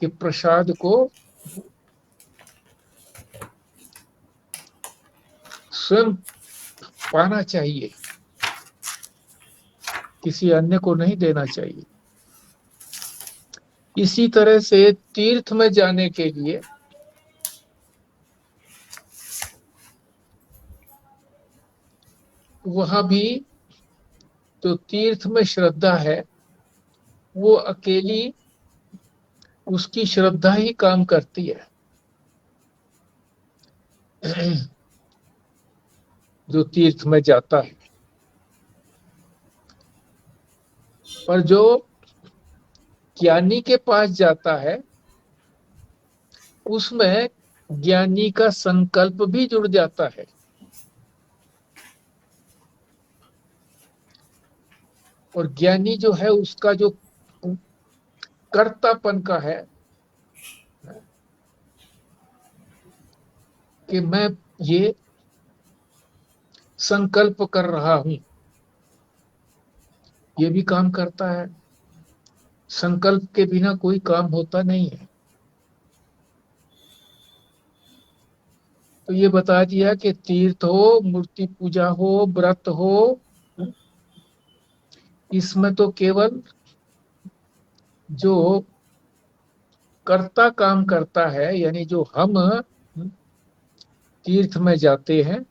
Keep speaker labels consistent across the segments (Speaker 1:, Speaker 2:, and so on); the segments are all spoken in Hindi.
Speaker 1: कि प्रसाद को स्वयं पाना चाहिए, किसी अन्य को नहीं देना चाहिए। इसी तरह से तीर्थ में जाने के लिए वहां भी जो तीर्थ में श्रद्धा है वो अकेली उसकी श्रद्धा ही काम करती है। जो तीर्थ में जाता है, पर जो ज्ञानी के पास जाता है उसमें ज्ञानी का संकल्प भी जुड़ जाता है। और ज्ञानी जो है उसका जो कर्तापन का है कि मैं ये संकल्प कर रहा हूं, ये भी काम करता है। संकल्प के बिना कोई काम होता नहीं है। तो ये बता दिया कि तीर्थ हो, मूर्ति पूजा हो, व्रत हो, इसमें तो केवल जो कर्ता काम करता है, यानी जो हम तीर्थ में जाते हैं,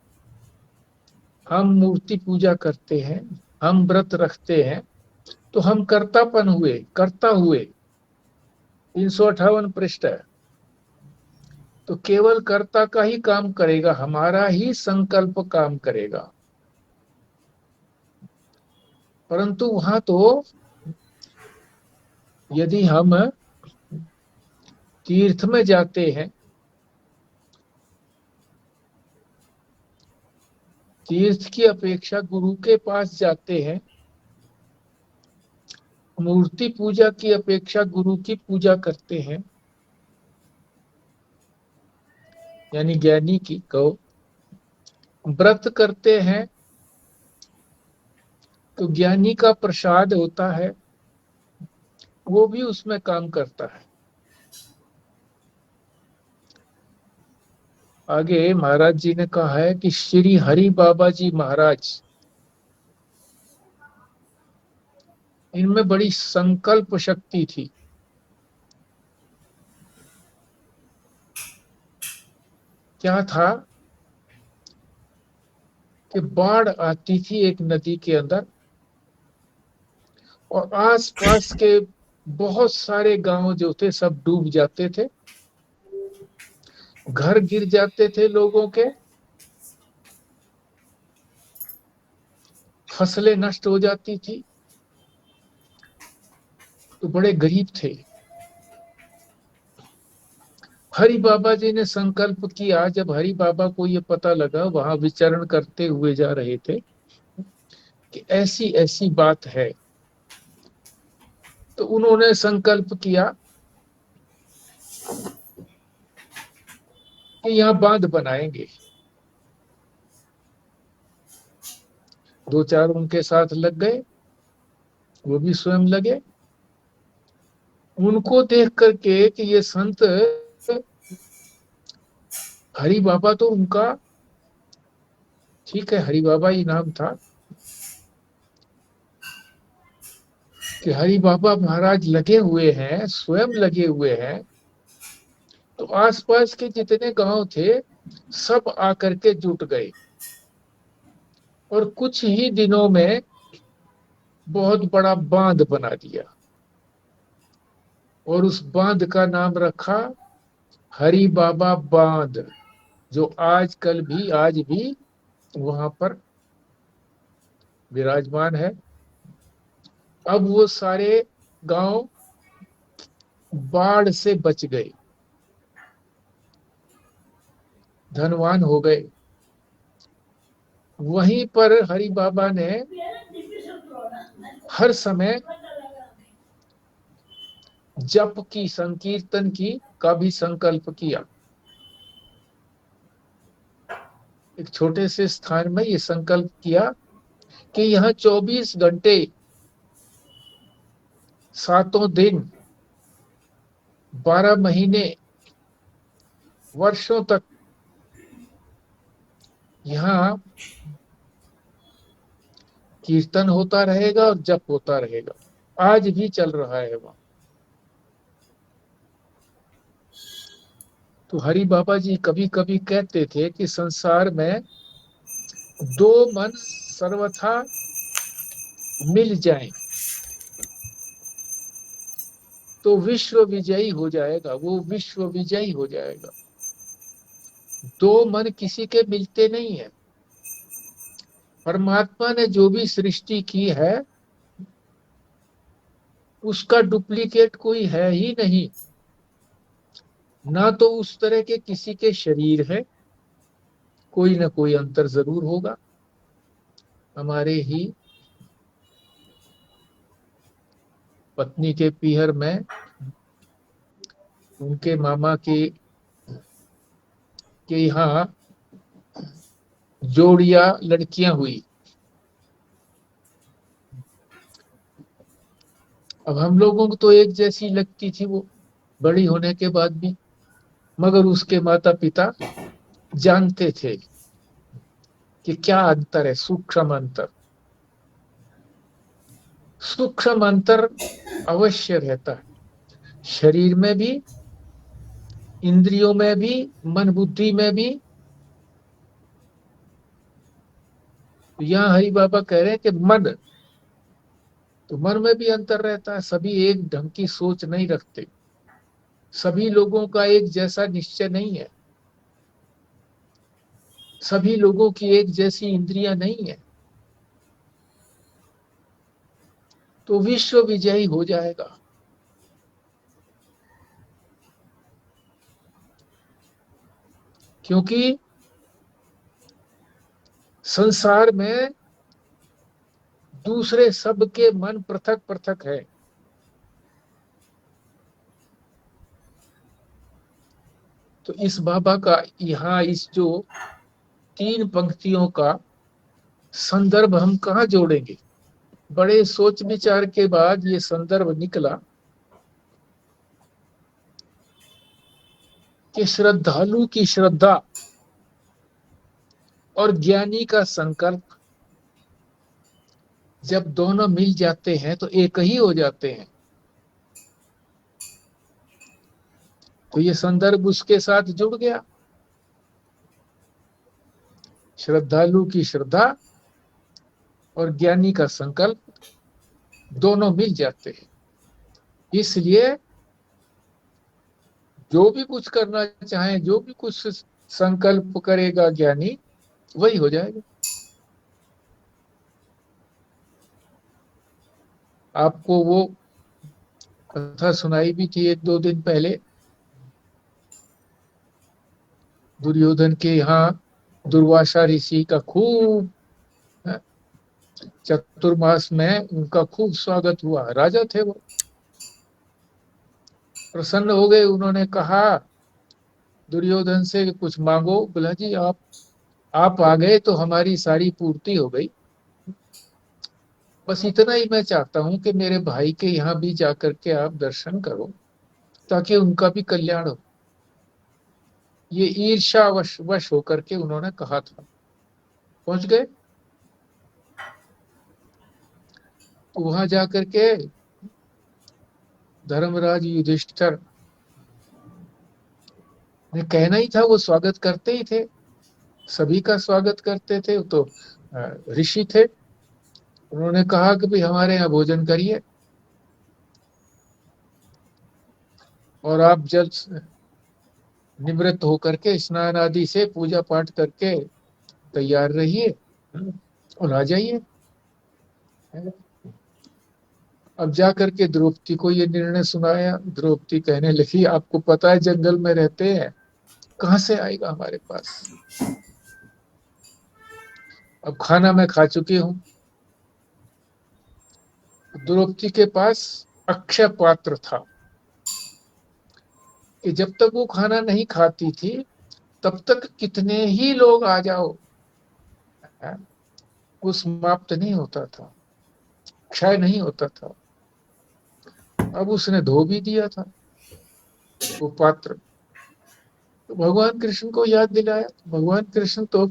Speaker 1: हम मूर्ति पूजा करते हैं, हम व्रत रखते हैं, तो हम कर्तापन हुए, कर्ता हुए। 358 पृष्ठ है। तो केवल कर्ता का ही काम करेगा, हमारा ही संकल्प काम करेगा। परंतु वहां तो यदि हम तीर्थ में जाते हैं, तीर्थ की अपेक्षा गुरु के पास जाते हैं, मूर्ति पूजा की अपेक्षा गुरु की पूजा करते हैं, यानी ज्ञानी की कहो, व्रत करते हैं तो ज्ञानी का प्रसाद होता है, वो भी उसमें काम करता है। आगे महाराज जी ने कहा है कि श्री हरि बाबा जी महाराज, इनमें बड़ी संकल्प शक्ति थी। क्या था कि बाढ़ आती थी एक नदी के अंदर और आसपास के बहुत सारे गांव जो थे सब डूब जाते थे, घर गिर जाते थे लोगों के, फसलें नष्ट हो जाती थी। तो बड़े गरीब थे। हरि बाबा जी ने संकल्प किया, जब हरि बाबा को ये पता लगा, वहां विचरण करते हुए जा रहे थे, कि ऐसी ऐसी बात है, तो उन्होंने संकल्प किया कि यहाँ बांध बनाएंगे। दो चार उनके साथ लग गए, वो भी स्वयं लगे। उनको देख करके कि ये संत, हरि बाबा तो उनका ठीक है, हरि बाबा ही नाम था, कि हरि बाबा महाराज लगे हुए हैं, स्वयं लगे हुए हैं, तो आसपास के जितने गांव थे सब आकर के जुट गए और कुछ ही दिनों में बहुत बड़ा बांध बना दिया। और उस बांध का नाम रखा हरि बाबा बांध, जो आज भी वहां पर विराजमान है। अब वो सारे गांव बाढ़ से बच गए, धनवान हो गए। वहीं पर हरि बाबा ने हर समय जप की, संकीर्तन की का भी संकल्प किया। एक छोटे से स्थान में ये संकल्प किया कि यहाँ 24 घंटे, सातों दिन 12 महीने वर्षों तक यहाँ कीर्तन होता रहेगा और जप होता रहेगा। आज भी चल रहा है वहां। तो हरि बाबा जी कभी कभी कहते थे कि संसार में दो मन सर्वथा मिल जाएं तो विश्व विजयी हो जाएगा, वो विश्व विजयी हो जाएगा। दो मन किसी के मिलते नहीं है। परमात्मा ने जो भी सृष्टि की है उसका डुप्लीकेट कोई है ही नहीं। ना तो उस तरह के किसी के शरीर है, कोई ना कोई अंतर जरूर होगा। हमारे ही पत्नी के पीहर में उनके मामा के यहाँ जोड़ियां लड़कियां हुई। अब हम लोगों को तो एक जैसी लगती थी वो, बड़ी होने के बाद भी, मगर उसके माता पिता जानते थे कि क्या अंतर है, सूक्ष्म अंतर। सूक्ष्म अंतर अवश्य रहता है, शरीर में भी, इंद्रियों में भी, मन बुद्धि में भी। यहाँ हरि बाबा कह रहे हैं कि मन, तो मन में भी अंतर रहता है। सभी एक ढंग की सोच नहीं रखते, सभी लोगों का एक जैसा निश्चय नहीं है, सभी लोगों की एक जैसी इंद्रियां नहीं है। तो विश्व विजयी हो जाएगा। क्योंकि संसार में दूसरे सबके मन पृथक पृथक है। तो इस बाबा का यहाँ इस जो 3 पंक्तियों का संदर्भ हम कहाँ जोड़ेंगे? बड़े सोच विचार के बाद ये संदर्भ निकला कि श्रद्धालु की श्रद्धा और ज्ञानी का संकल्प जब दोनों मिल जाते हैं तो एक ही हो जाते हैं। तो ये संदर्भ उसके साथ जुड़ गया। श्रद्धालु की श्रद्धा और ज्ञानी का संकल्प दोनों मिल जाते हैं। इसलिए जो भी कुछ करना चाहे, जो भी कुछ संकल्प करेगा ज्ञानी, वही हो जाएगा। आपको वो कथा सुनाई भी थी 1-2 दिन पहले, दुर्योधन के यहाँ दुर्वासा ऋषि का खूब चतुर्मास में उनका खूब स्वागत हुआ। राजा थे वो, प्रसन्न हो गए। उन्होंने कहा दुर्योधन से कि कुछ मांगो। बोला जी आप आ गए तो हमारी सारी पूर्ति हो गई। बस इतना ही मैं चाहता हूं कि मेरे भाई के यहाँ भी जाकर के आप दर्शन करो ताकि उनका भी कल्याण हो। ये ईर्ष्या वश होकर के उन्होंने कहा था। पहुंच गए तो वहां जाकर के धर्मराज युधिष्ठिर ने कहना ही था, वो स्वागत करते ही थे, सभी का स्वागत करते थे। तो ऋषि थे, उन्होंने कहा कि भाई हमारे यहाँ भोजन करिए और आप जल निवृत्त होकर के स्नान आदि से पूजा पाठ करके तैयार रहिए और आ जाइए। अब जाकर के द्रौपदी को ये निर्णय सुनाया। द्रौपदी कहने लगी आपको पता है जंगल में रहते हैं, कहां से आएगा हमारे पास। अब खाना मैं खा चुकी हूं। द्रौपदी के पास अक्षय पात्र था कि जब तक वो खाना नहीं खाती थी तब तक कितने ही लोग आ जाओ, वो समाप्त नहीं होता था, क्षय नहीं होता था। अब उसने धो भी दिया था। वो पात्र। तो भगवान कृष्ण को याद दिलाया। भगवान कृष्ण तो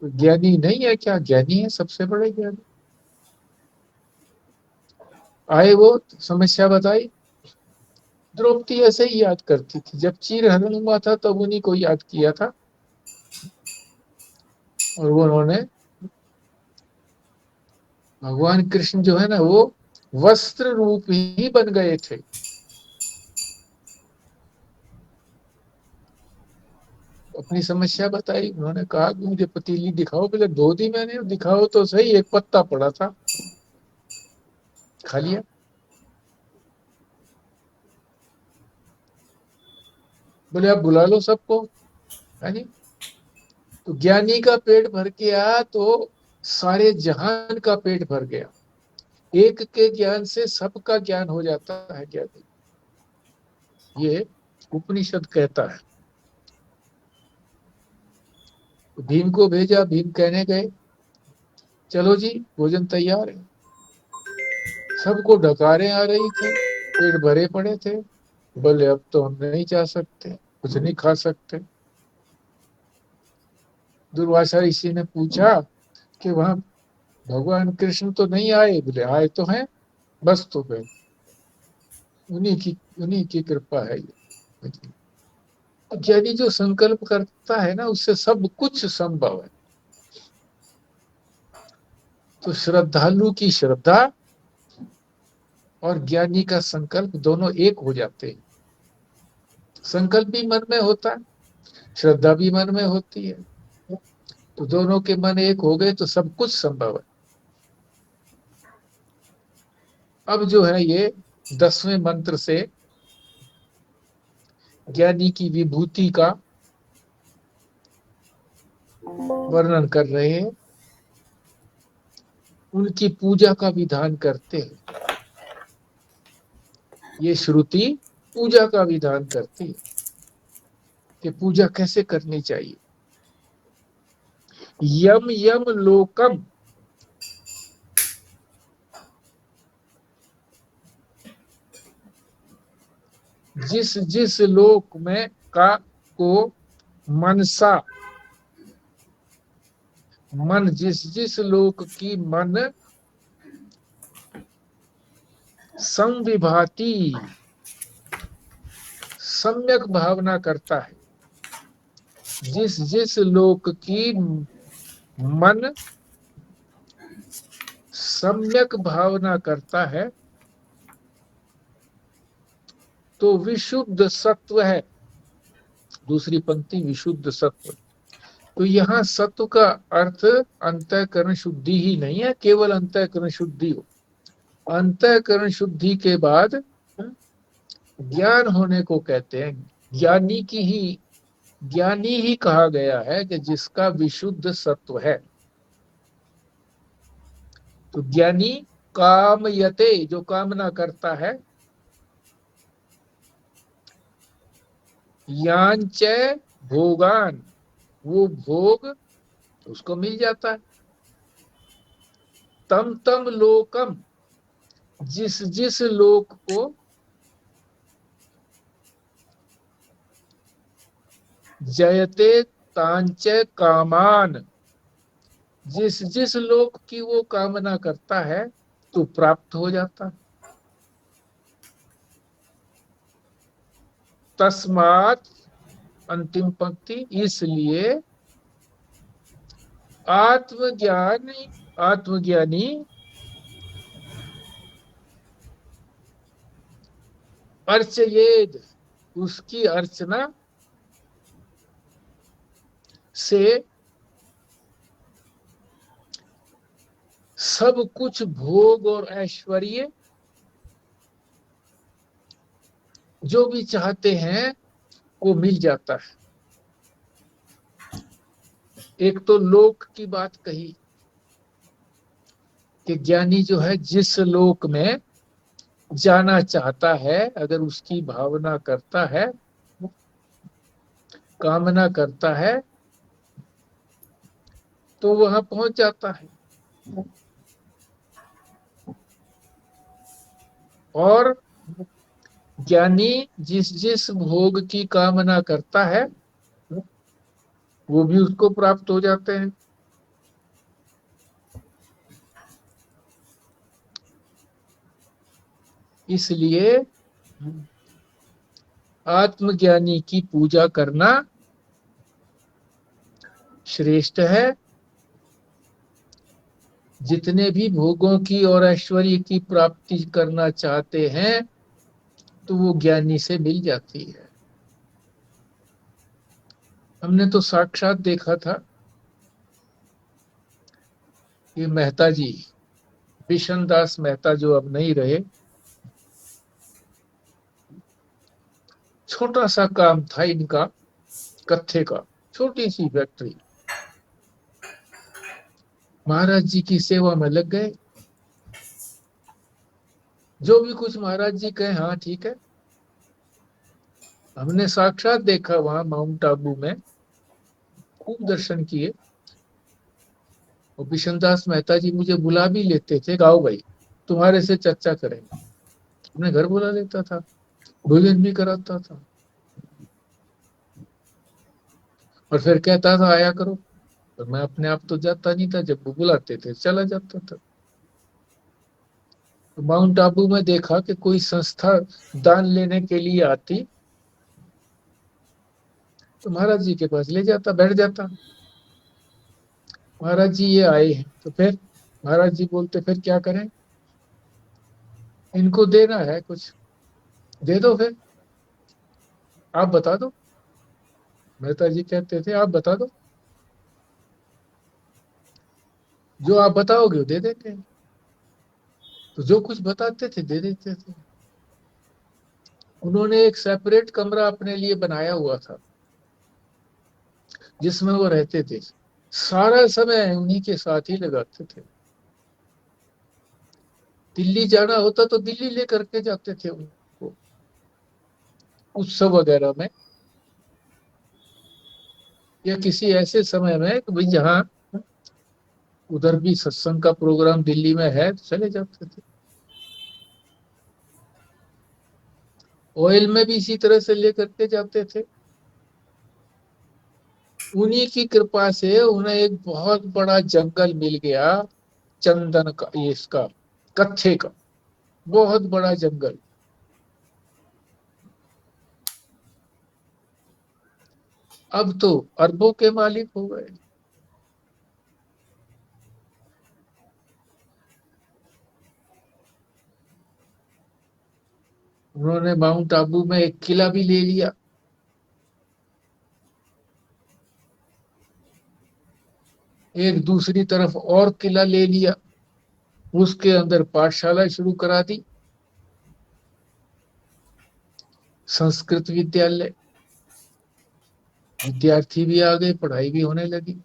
Speaker 1: ज्ञानी नहीं है क्या? ज्ञानी है, सबसे बड़े ज्ञानी। आए वो, समस्या बताई। द्रौपदी ऐसे ही याद करती थी, जब चीर हरण हुआ था तब उन्हीं को याद किया था, और वो उन्होंने, भगवान कृष्ण जो है ना, वो वस्त्र रूप ही बन गए थे। अपनी समस्या बताई। उन्होंने कहा कि मुझे पतीली दिखाओ। बोले धो दी मैंने, दिखाओ तो सही, एक पत्ता पड़ा था, खा लिया। बोले आप बुला लो सबको, है नहीं। तो ज्ञानी का पेट भर गया तो सारे जहान का पेट भर गया। एक के ज्ञान से सबका ज्ञान हो जाता है ज्ञानी। ये उपनिषद कहता है। तो भीम को भेजा, भीम कहने गए चलो जी भोजन तैयार है। सबको डकारें आ रही थी, पेट भरे पड़े थे। बोले अब तो हम नहीं जा सकते, कुछ नहीं खा सकते। दुर्वासा ऋषि ने पूछा कि वहां भगवान कृष्ण तो नहीं आए? बोले आए तो हैं, बस तो गए। उन्हीं की कृपा है ये। ज्ञानी जो संकल्प करता है ना, उससे सब कुछ संभव है। तो श्रद्धालु की श्रद्धा और ज्ञानी का संकल्प दोनों एक हो जाते हैं। संकल्प भी मन में होता है, श्रद्धा भी मन में होती है, तो दोनों के मन एक हो गए तो सब कुछ संभव है। अब जो है ये 10वें मंत्र से ज्ञानी की विभूति का वर्णन कर रहे हैं, उनकी पूजा का विधान करते हैं। ये श्रुति पूजा का विधान करती है कि पूजा कैसे करनी चाहिए। यम यम लोकम, जिस जिस लोक में का को मनसा, मन जिस जिस लोक की मन संविभाति, सम्यक भावना करता है। जिस जिस लोक की मन सम्यक भावना करता है तो विशुद्ध सत्व है। दूसरी पंक्ति विशुद्ध सत्व। तो यहाँ सत्व का अर्थ अंतःकरण शुद्धि ही नहीं है, केवल अंतःकरण शुद्धि हो। अंतःकरण शुद्धि के बाद ज्ञान होने को कहते हैं। ज्ञानी की ही, ज्ञानी ही कहा गया है कि जिसका विशुद्ध सत्व है। तो ज्ञानी कामयते, जो कामना करता है, यांच भोगान, वो भोग उसको मिल जाता है। तम तम लोकम, जिस जिस लोक को जयते तांच कामान, जिस जिस लोक की वो कामना करता है तो प्राप्त हो जाता है। तस्मात, अंतिम पंक्ति, इसलिए आत्मज्ञानी, आत्मज्ञानी अर्चयेद, उसकी अर्चना से सब कुछ भोग और ऐश्वर्य जो भी चाहते हैं वो मिल जाता है। एक तो लोक की बात कही कि ज्ञानी जो है जिस लोक में जाना चाहता है, अगर उसकी भावना करता है, कामना करता है, तो वहां पहुंच जाता है। और ज्ञानी जिस जिस भोग की कामना करता है वो भी उसको प्राप्त हो जाते हैं। इसलिए आत्मज्ञानी की पूजा करना श्रेष्ठ है। जितने भी भोगों की और ऐश्वर्य की प्राप्ति करना चाहते हैं तो वो ज्ञानी से मिल जाती है। हमने तो साक्षात देखा था कि मेहता जी, बिशन दास मेहता जो अब नहीं रहे, छोटा सा काम था इनका, कत्थे का, छोटी सी फैक्ट्री, महाराज जी की सेवा में लग गए। जो भी कुछ महाराज जी कहे हाँ ठीक है। हमने साक्षात देखा वहां माउंट आबू में, खूब दर्शन किए। और बिशन दास मेहता जी मुझे बुला भी लेते थे, आओ भाई तुम्हारे से चर्चा करेंगे। अपने घर बुला लेता था, भोजन भी कराता था और फिर कहता था आया करो। और मैं अपने आप तो जाता नहीं था, जब वो बुलाते थे चला जाता था। तो माउंट आबू में देखा कि कोई संस्था दान लेने के लिए आती तो महाराज जी के पास ले जाता, बैठ जाता, महाराज जी ये आए हैं। तो फिर महाराज जी बोलते फिर क्या करें, इनको देना है कुछ, दे दो फिर, आप बता दो। मेहता जी कहते थे आप बता दो, जो आप बताओगे वो दे देंगे। तो जो कुछ बताते थे दे देते थे। उन्होंने एक सेपरेट कमरा अपने लिए बनाया हुआ था जिसमें वो रहते थे, सारा समय उन्हीं के साथ ही लगाते थे। दिल्ली जाना होता तो दिल्ली लेकर के जाते थे उनको, उत्सव वगैरह में, या किसी ऐसे समय में कि भाई जहाँ उधर भी सत्संग का प्रोग्राम दिल्ली में है तो चले जाते थे। ऑयल में भी इसी तरह से लेकर के जाते थे। उन्हीं की कृपा से उन्हें एक बहुत बड़ा जंगल मिल गया, चंदन का, ये इसका, कत्थे का, बहुत बड़ा जंगल। अब तो अरबों के मालिक हो गए। उन्होंने माउंट आबू में एक किला भी ले लिया, एक दूसरी तरफ और किला ले लिया, उसके अंदर पाठशाला शुरू करा दी, संस्कृत विद्यालय, विद्यार्थी भी आ गए, पढ़ाई भी होने लगी।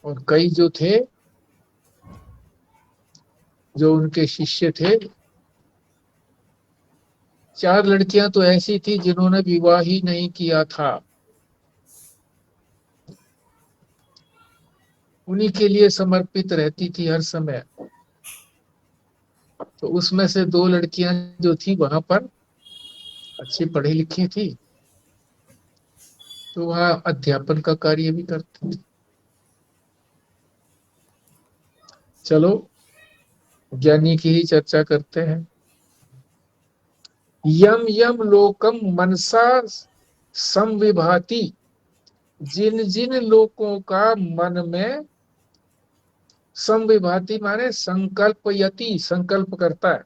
Speaker 1: और कई जो थे, जो उनके शिष्य थे, 4 लड़कियां तो ऐसी थी जिन्होंने विवाह ही नहीं किया था, उन्हीं के लिए समर्पित रहती थी हर समय। तो उसमें से 2 लड़कियां जो थी वहां पर अच्छी पढ़ी लिखी थी, तो वहां अध्यापन का कार्य भी करती थी। चलो ज्ञानी की ही चर्चा करते हैं। यम यम लोकम मनसा संविभाति, जिन जिन लोगों का मन में, संविभाति माने संकल्प यति, संकल्प करता है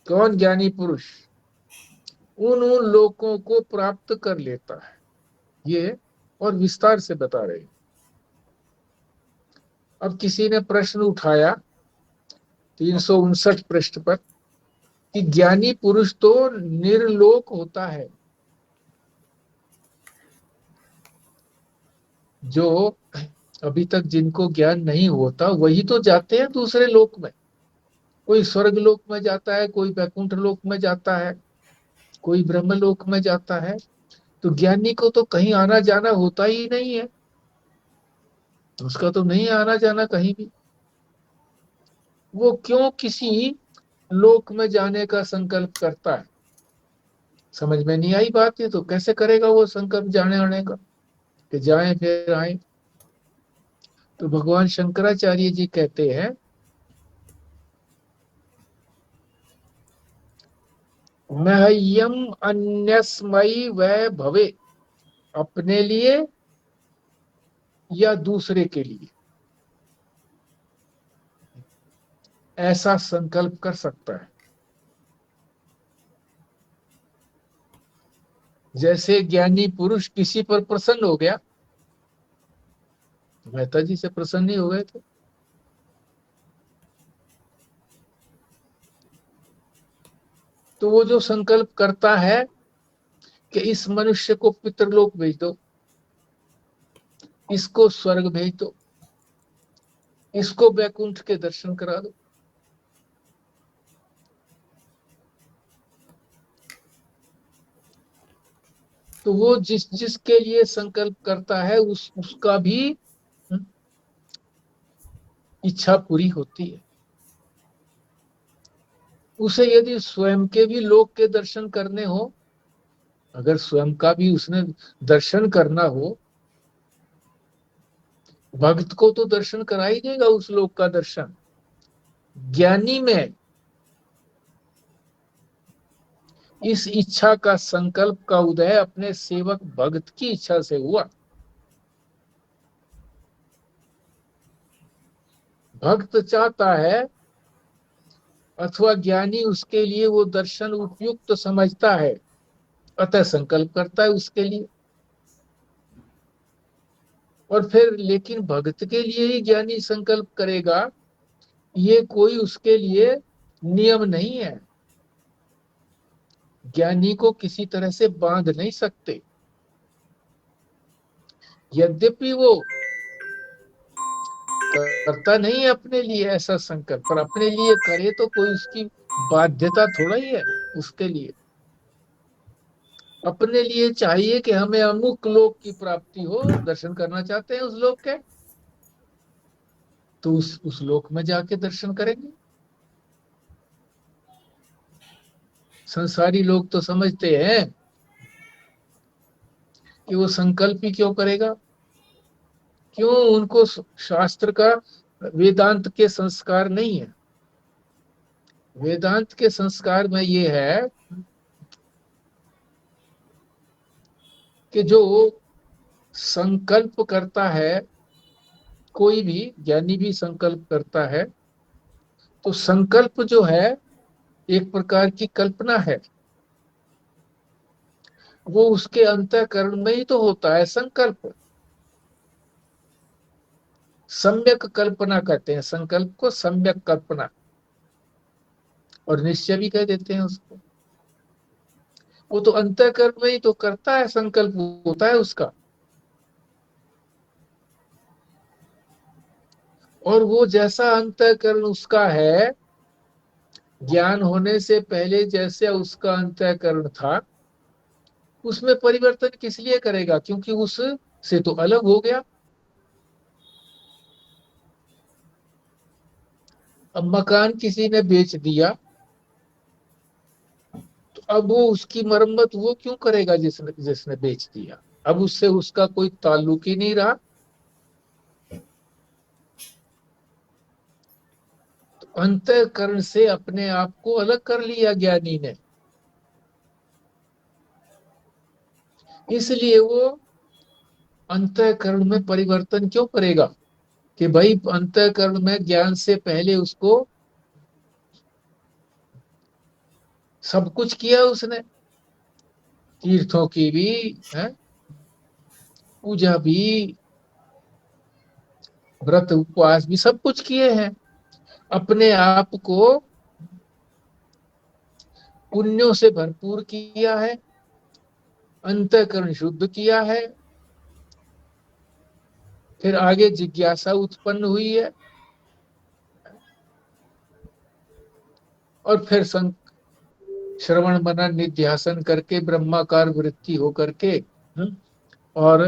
Speaker 1: कौन, ज्ञानी पुरुष, उन उन लोगों को प्राप्त कर लेता है। ये और विस्तार से बता रहे हैं। अब किसी ने प्रश्न उठाया 359 पृष्ठ पर कि ज्ञानी पुरुष तो निर्लोक होता है, जो अभी तक जिनको ज्ञान नहीं होता वही तो जाते हैं दूसरे लोक में। कोई स्वर्ग लोक में जाता है, कोई वैकुंठ लोक में जाता है, कोई ब्रह्म लोक में जाता है। तो ज्ञानी को तो कहीं आना जाना होता ही नहीं है, उसका तो नहीं आना जाना कहीं भी। वो क्यों किसी लोक में जाने का संकल्प करता है? समझ में नहीं आई बात। ये तो कैसे करेगा वो संकल्प जाने आने का, कि जाए फिर आए? तो भगवान शंकराचार्य जी कहते हैं, मह्यम अन्यस्मयी वै भवे, अपने लिए या दूसरे के लिए ऐसा संकल्प कर सकता है। जैसे ज्ञानी पुरुष किसी पर प्रसन्न हो गया, मेहता जी से प्रसन्न नहीं हो गए थे, तो वो जो संकल्प करता है कि इस मनुष्य को पितरलोक भेज दो, इसको स्वर्ग भेज दो, इसको वैकुंठ के दर्शन करा दो, तो वो जिस जिसके लिए संकल्प करता है उसका भी इच्छा पूरी होती है। उसे यदि स्वयं के भी लोक के दर्शन करने हो, अगर स्वयं का भी उसने दर्शन करना हो, भक्त को तो दर्शन करा ही देगा उस लोक का दर्शन। ज्ञानी में इस इच्छा का संकल्प का उदय अपने सेवक भक्त की इच्छा से हुआ। भक्त चाहता है अथवा ज्ञानी उसके लिए वो दर्शन उपयुक्त समझता है, अतः संकल्प करता है उसके लिए। और फिर लेकिन भक्त के लिए ही ज्ञानी संकल्प करेगा, ये कोई उसके लिए नियम नहीं है। ज्ञानी को किसी तरह से बांध नहीं सकते। यद्यपि वो करता नहीं है अपने लिए ऐसा संकल्प, पर अपने लिए करे तो कोई उसकी बाध्यता थोड़ा ही है उसके लिए। अपने लिए चाहिए कि हमें अमुक लोक की प्राप्ति हो, दर्शन करना चाहते हैं उस लोक के, तो उस लोक में जाके दर्शन करेंगे। संसारी लोग तो समझते हैं कि वो संकल्प ही क्यों करेगा, क्यों उनको शास्त्र का, वेदांत के संस्कार नहीं है। वेदांत के संस्कार में ये है कि जो संकल्प करता है, कोई भी ज्ञानी भी संकल्प करता है, तो संकल्प जो है एक प्रकार की कल्पना है। वो उसके अंतःकरण में ही तो होता है संकल्प। सम्यक कल्पना कहते हैं संकल्प को, सम्यक कल्पना, और निश्चय भी कह देते हैं उसको। वो तो अंतःकरण में ही तो करता है, संकल्प होता है उसका। और वो जैसा अंतःकरण उसका है, ज्ञान होने से पहले जैसे उसका अंतःकरण था, उसमें परिवर्तन किस लिए करेगा? क्योंकि उस से तो अलग हो गया। अब मकान किसी ने बेच दिया, तो अब वो उसकी मरम्मत वो क्यों करेगा जिसने जिसने बेच दिया? अब उससे उसका कोई ताल्लुक ही नहीं रहा। तो अंतःकरण से अपने आप को अलग कर लिया ज्ञानी ने, इसलिए वो अंतःकरण में परिवर्तन क्यों करेगा? कि भाई अंतःकरण में ज्ञान से पहले उसको सब कुछ किया उसने, तीर्थों की भी है, पूजा भी, व्रत उपवास भी, सब कुछ किए हैं। अपने आप को पुण्यों से भरपूर किया है, अंतःकरण शुद्ध किया है। फिर आगे जिज्ञासा उत्पन्न हुई है, और फिर श्रवण मनन निध्यासन करके ब्रह्माकार वृत्ति होकर के और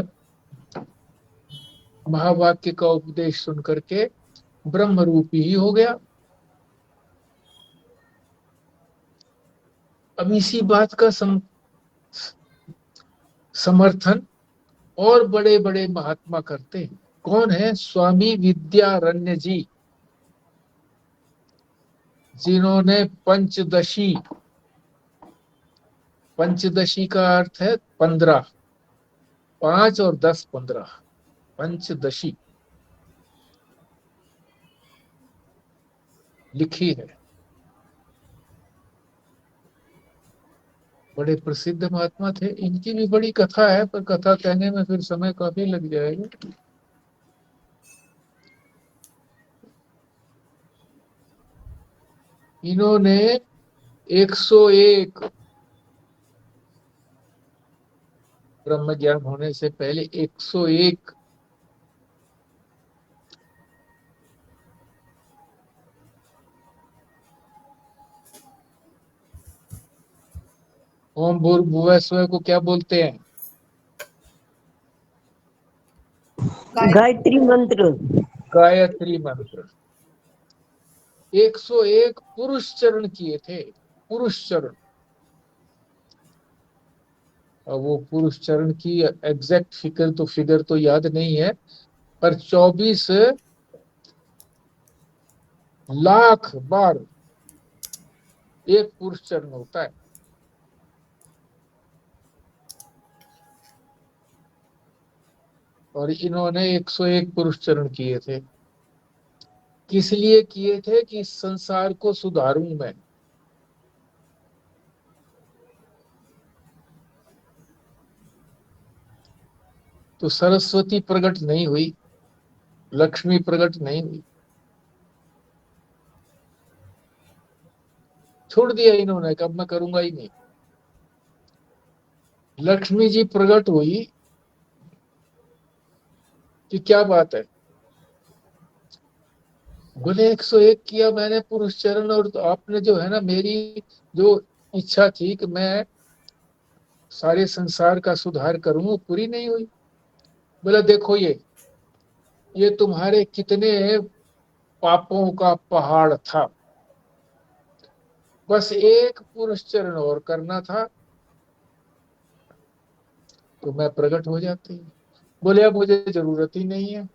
Speaker 1: महावाक्य का उपदेश सुन करके ब्रह्म रूपी ही हो गया। अब इसी बात का समर्थन और बड़े बड़े महात्मा करते हैं। कौन है? स्वामी विद्यारण्य जी, जिन्होंने पंचदशी, पंचदशी का अर्थ है 15, 5 और 10, 15, पंचदशी लिखी है। बड़े प्रसिद्ध महात्मा थे। इनकी भी बड़ी कथा है, पर कथा कहने में फिर समय काफी लग जाएगा। इन्होंने 101, ब्रह्म ज्ञान होने से पहले 101 ओम भूर्भुवः स्वः को क्या बोलते हैं?
Speaker 2: गायत्री मंत्र।
Speaker 1: गायत्री मंत्र। 101 पुरुष चरण किए थे, पुरुष चरण। अब वो पुरुष चरण की एग्जैक्ट फिगर तो याद नहीं है, पर 24 लाख बार एक पुरुष चरण होता है। और इन्होंने 101 पुरुष चरण किए थे। किस लिए किए थे? कि संसार को सुधारूं मैं। तो सरस्वती प्रकट नहीं हुई, लक्ष्मी प्रकट नहीं हुई, छोड़ दिया इन्होंने, कब मैं करूंगा ही नहीं। लक्ष्मी जी प्रकट हुई कि क्या बात है, बोले 101 किया मैंने पुरुष चरण, और तो आपने जो है ना, मेरी जो इच्छा थी कि मैं सारे संसार का सुधार करूं, वो पूरी नहीं हुई। बोला देखो, ये तुम्हारे कितने पापों का पहाड़ था, बस एक पुरुष चरण और करना था तो मैं प्रकट हो जाती। बोले अब मुझे जरूरत ही नहीं है,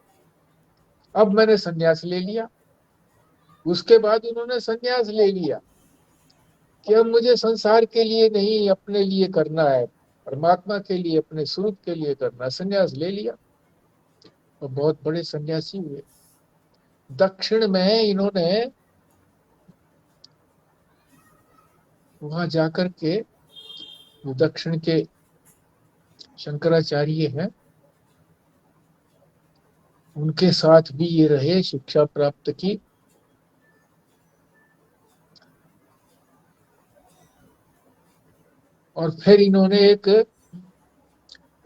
Speaker 1: अब मैंने संन्यास ले लिया। उसके बाद उन्होंने संन्यास ले लिया कि अब मुझे संसार के लिए नहीं, अपने लिए करना है, परमात्मा के लिए, अपने स्वरूप के लिए करना है। संन्यास ले लिया और बहुत बड़े सन्यासी हुए। दक्षिण में इन्होंने वहां जाकर के, दक्षिण के शंकराचार्य हैं, उनके साथ भी ये रहे, शिक्षा प्राप्त की। और फिर इन्होंने एक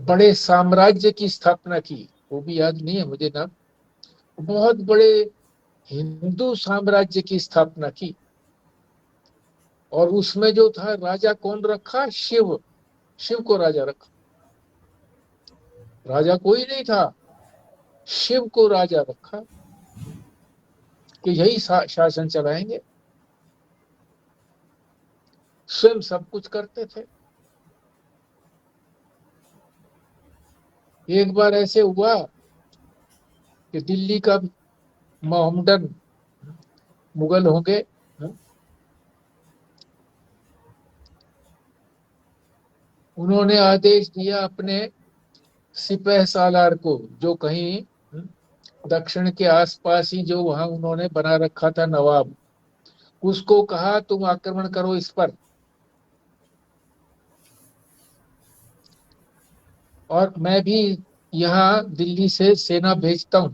Speaker 1: बड़े साम्राज्य की स्थापना की, वो भी याद नहीं है मुझे नाम। बहुत बड़े हिंदू साम्राज्य की स्थापना की। और उसमें जो था राजा, कौन रखा? शिव। शिव को राजा रखा। राजा कोई नहीं था, शिव को राजा रखा कि यही शासन चलाएंगे। स्वयं सब कुछ करते थे। एक बार ऐसे हुआ कि दिल्ली का मोहम्मडन मुगल होंगे, उन्होंने आदेश दिया अपने सिपह सालार को, जो कहीं दक्षिण के आसपास ही जो वहां उन्होंने बना रखा था नवाब, उसको कहा तुम आक्रमण करो इस पर, और मैं भी यहाँ दिल्ली से सेना भेजता हूं,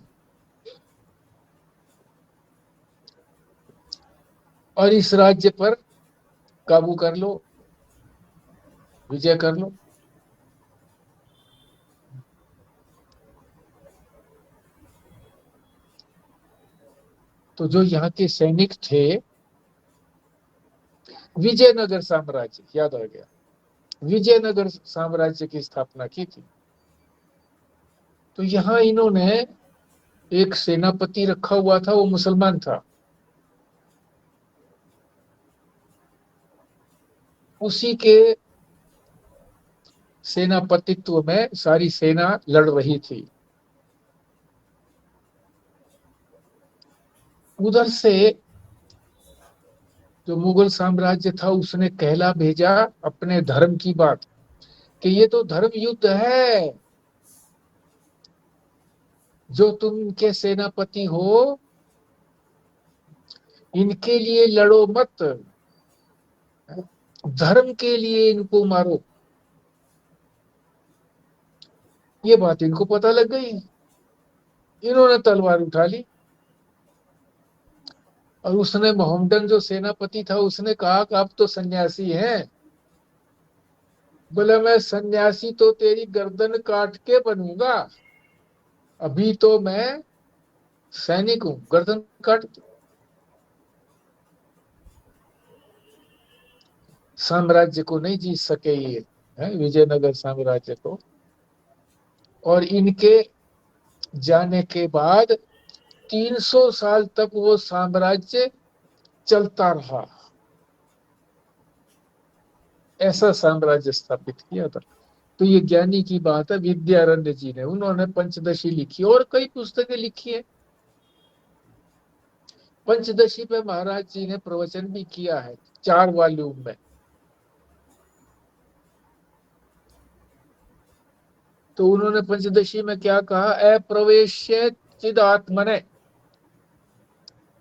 Speaker 1: और इस राज्य पर काबू कर लो, विजय कर लो। तो जो यहाँ के सैनिक थे, विजयनगर साम्राज्य, याद आ गया, विजयनगर साम्राज्य की स्थापना की थी। तो यहाँ इन्होंने एक सेनापति रखा हुआ था, वो मुसलमान था। उसी के सेनापतित्व में सारी सेना लड़ रही थी। उधर से जो मुगल साम्राज्य था उसने कहला भेजा अपने धर्म की बात कि ये तो धर्म युद्ध है, जो तुम के सेनापति हो इनके लिए लड़ो मत, धर्म के लिए इनको मारो। ये बात इनको पता लग गई, इन्होंने तलवार उठा ली। और उसने मोहम्मदन जो सेनापति था उसने कहा कि आप तो सन्यासी हैं। बोले मैं सन्यासी तो तेरी गर्दन काट के बनूंगा, अभी तो मैं सैनिक हूं, गर्दन काट। साम्राज्य को नहीं जीत सके ये, है विजयनगर साम्राज्य को। और इनके जाने के बाद 300 साल तक वो साम्राज्य चलता रहा। ऐसा साम्राज्य स्थापित किया था। तो ये ज्ञानी की बात है, विद्यारण्य जी ने, उन्होंने पंचदशी लिखी और कई पुस्तकें लिखी है। पंचदशी पे महाराज जी ने प्रवचन भी किया है 4 वॉल्यूम में। तो उन्होंने पंचदशी में क्या कहा, अप्रवेश्य चिदात्मने,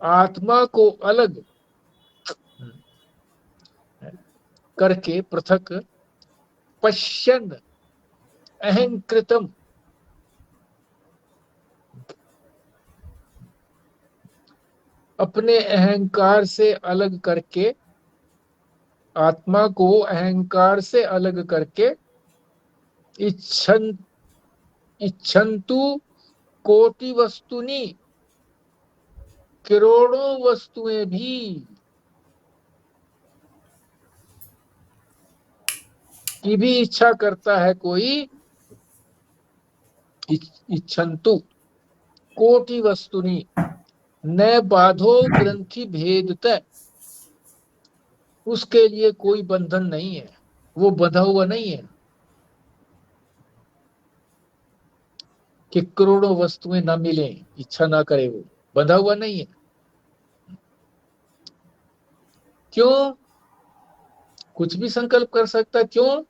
Speaker 1: आत्मा को अलग करके पृथक, पश्यन अहंकृतम, अपने अहंकार से अलग करके, आत्मा को अहंकार से अलग करके, इच्छन इच्छन्तु कोटि वस्तुनि, करोड़ों वस्तुएं भी, की भी इच्छा करता है कोई, इच्छन्तु कोटि वस्तुनि न बाधो ग्रंथि भेदत, उसके लिए कोई बंधन नहीं है, वो बंधा हुआ नहीं है कि करोड़ों वस्तुएं ना मिले, इच्छा ना करे, वो बंधा हुआ नहीं है। क्यों? कुछ भी संकल्प कर सकता है। क्यों?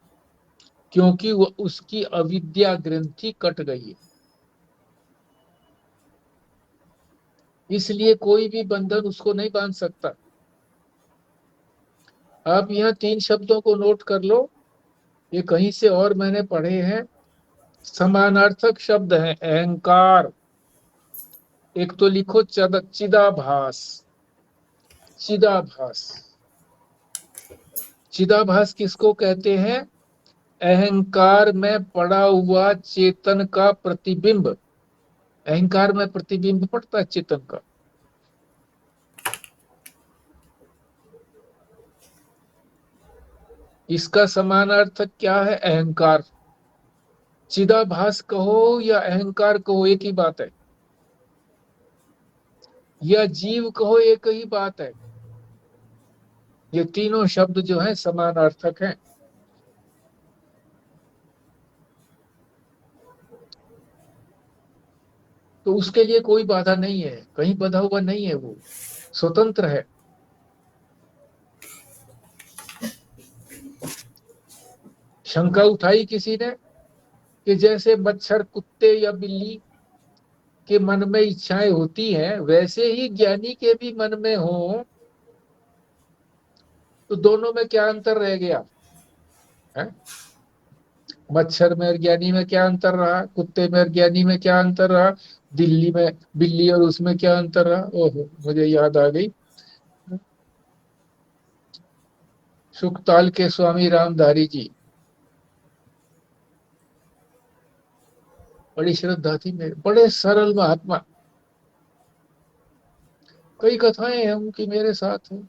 Speaker 1: क्योंकि वो उसकी अविद्या ग्रंथि कट गई है, इसलिए कोई भी बंधन उसको नहीं बांध सकता। आप यहाँ 3 शब्दों को नोट कर लो, ये कहीं से और मैंने पढ़े हैं, समानार्थक शब्द है। अहंकार, एक तो लिखो चिदाभास, चिदाभास। चिदाभास किसको कहते हैं? अहंकार में पड़ा हुआ चेतन का प्रतिबिंब। अहंकार में प्रतिबिंब पड़ता है चेतन का। इसका समानार्थक क्या है? अहंकार। चिदाभास कहो या अहंकार कहो एक ही बात है, या जीव कहो एक ही बात है। ये तीनों शब्द जो है समानार्थक हैं। तो उसके लिए कोई बाधा नहीं है, कहीं बंधा हुआ नहीं है, वो स्वतंत्र है। शंका उठाई किसी ने कि जैसे मच्छर, कुत्ते या बिल्ली के मन में इच्छाएं होती हैं, वैसे ही ज्ञानी के भी मन में हो, तो दोनों में क्या अंतर रह गया है? मच्छर में और ज्ञानी में क्या अंतर रहा? कुत्ते में और ज्ञानी में क्या अंतर रहा? दिल्ली में बिल्ली और उसमें क्या अंतर रहा? ओहो, मुझे याद आ गई, सुखताल के स्वामी रामधारी जी, बड़ी श्रद्धा थी मेरे, बड़े सरल महात्मा। कई कथाएं हैं उनकी मेरे साथ है।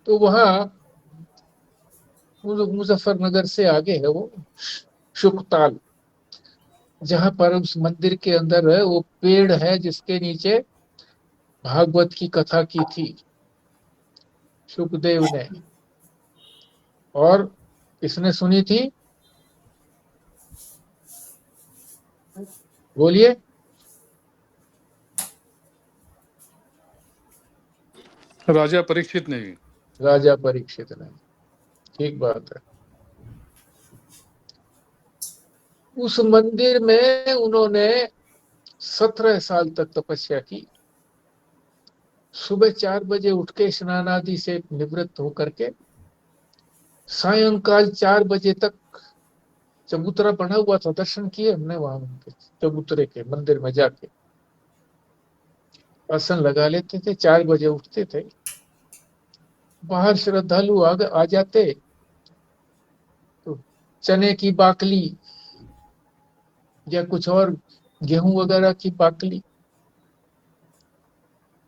Speaker 1: तो वहां मुजफ्फरनगर से आगे है वो सुखताल, जहां पर उस मंदिर के अंदर है वो पेड़ है जिसके नीचे भागवत की कथा की थी सुखदेव ने। और किसने सुनी थी? बोलिए।
Speaker 2: राजा परीक्षित ने भी।
Speaker 1: राजा परीक्षित ने। ठीक बात है। उस मंदिर में उन्होंने 17 साल तक तपस्या की। सुबह 4 बजे उठ के स्नान आदि से निवृत्त होकर के सायंकाल 4 बजे तक चबूतरा बना हुआ था, दर्शन किए हमने वहां उनके चबूतरे के मंदिर में जाके। आसन लगा लेते थे, 4 बजे उठते थे। बाहर श्रद्धालु आ जाते तो चने की बाकली या कुछ और गेहूं वगैरह की बाकली,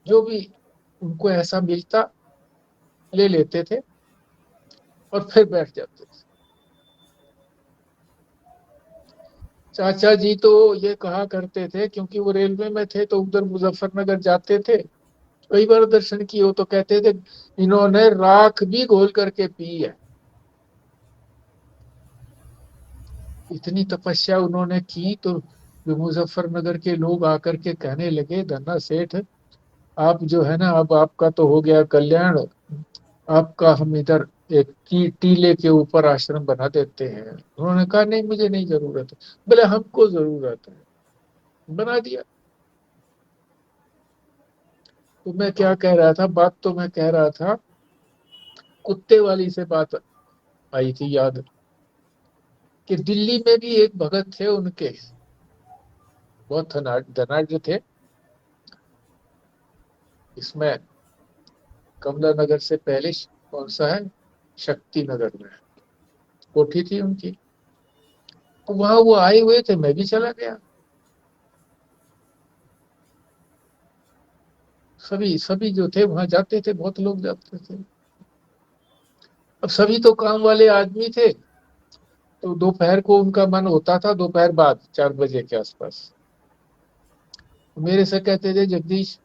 Speaker 1: जो भी उनको ऐसा मिलता ले लेते थे और फिर बैठ जाते थे। चाचा जी तो ये कहा करते थे, क्योंकि वो रेलवे में थे तो उधर मुजफ्फरनगर जाते थे, कई बार दर्शन किए हो, तो कहते थे इन्होंने राख भी घोल करके पी है। इतनी तपस्या उन्होंने की तो मुजफ्फरनगर के लोग आकर के कहने लगे, धन्ना सेठ आप जो है ना, अब आपका तो हो गया कल्याण, आपका हम इधर एक टीले के ऊपर आश्रम बना देते हैं। उन्होंने कहा नहीं, मुझे नहीं जरूरत है। बोले हमको जरूरत है। बना दिया। तो मैं क्या कह रहा था, बात तो मैं कह रहा था, कुत्ते वाली से बात आई थी याद, कि दिल्ली में भी एक भगत थे उनके, बहुत धनाढ़ थे। इसमें कमला नगर से पहले कौन सा है, शक्ति नगर में कोठी थी उनकी। तो वहां वो आए हुए थे, मैं भी चला गया। सभी सभी जो थे वहां जाते थे, बहुत लोग जाते थे। अब सभी तो काम वाले आदमी थे, तो दोपहर को उनका मन होता था, दोपहर बाद 4 बजे के आसपास मेरे से कहते थे, जगदीश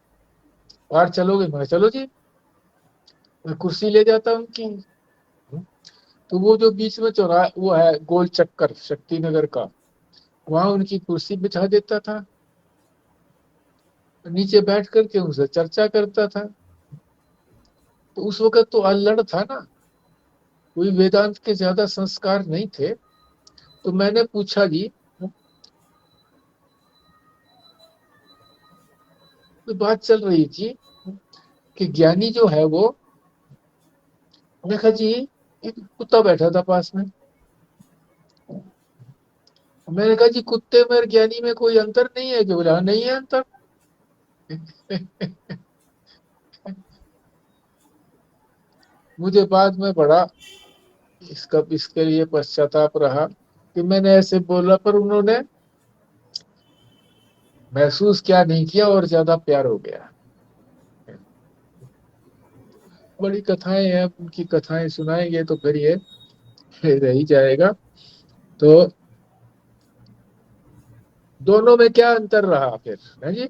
Speaker 1: बाहर चलोगे? मैं चलो जी। मैं कुर्सी ले जाता उनकी। तो वो जो बीच में चौराहा वो है गोल चक्कर शक्ति नगर का, वहां उनकी कुर्सी बिछा देता था, नीचे बैठ करके उनसे चर्चा करता था। तो उस वक्त तो अल्लड़ था ना, कोई वेदांत के ज्यादा संस्कार नहीं थे। तो मैंने पूछा जी, तो बात चल रही थी कि ज्ञानी जो है वो, देखा जी एक कुत्ता बैठा था पास में। मैंने कहा जी कुत्ते में और ज्ञानी में कोई अंतर नहीं है? कि बोला हाँ, नहीं है अंतर। मुझे बाद में बड़ा इसके लिए पश्चाताप रहा कि मैंने ऐसे बोला, पर उन्होंने महसूस क्या नहीं किया और ज्यादा प्यार हो गया। बड़ी कथाएं हैं, उनकी कथाएं सुनाएंगे तो फिर ये रह ही जाएगा। तो दोनों में क्या अंतर रहा फिर, है जी?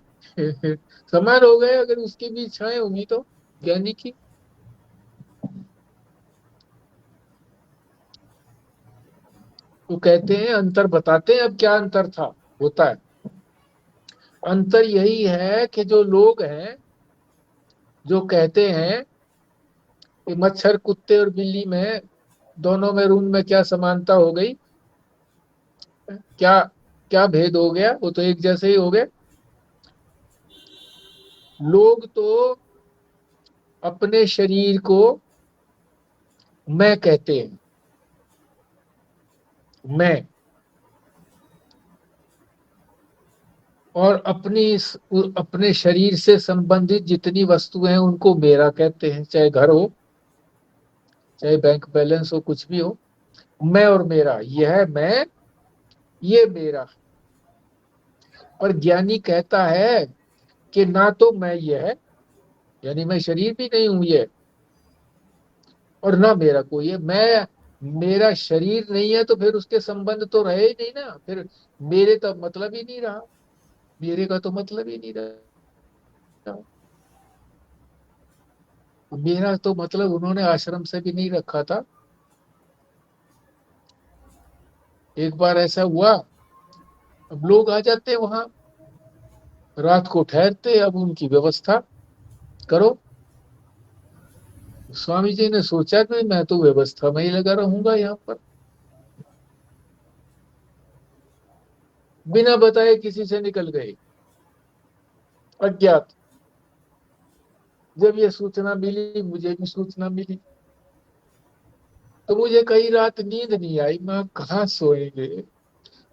Speaker 1: समान हो गए अगर उसकी भी इच्छाएं होंगी तो, ज्ञानी की। तो कहते हैं अंतर बताते हैं, अब क्या अंतर था होता है। अंतर यही है कि जो लोग हैं जो कहते हैं कि मच्छर कुत्ते और बिल्ली में, दोनों में रूम में क्या समानता हो गई, क्या क्या भेद हो गया, वो तो एक जैसे ही हो गए। लोग तो अपने शरीर को मैं कहते हैं, मैं, और अपने शरीर से संबंधित जितनी वस्तुएं हैं उनको मेरा कहते हैं, चाहे घर हो, चाहे बैंक बैलेंस हो, कुछ भी हो। मैं और मेरा, यह मैं, ये मेरा। पर ज्ञानी कहता है कि ना तो मैं ये है, यानी मैं शरीर भी नहीं हूं ये, और ना मेरा कोई है। मैं, मेरा शरीर नहीं है तो फिर उसके संबंध तो रहे ही नहीं ना, फिर मेरे तो मतलब ही नहीं रहा, मेरे का तो मतलब ही नहीं रहा। मेरा तो मतलब उन्होंने आश्रम से भी नहीं रखा था, एक बार ऐसा हुआ, अब लोग आ जाते वहां, रात को ठहरते, अब उनकी व्यवस्था करो। स्वामी जी ने सोचा कि मैं तो व्यवस्था में ही लगा रहूंगा यहाँ पर, बिना बताए किसी से निकल गए अज्ञात। जब ये सूचना मिली, मुझे भी सूचना मिली, तो मुझे कई रात नींद नहीं आई। मैं कहाँ सोएंगे,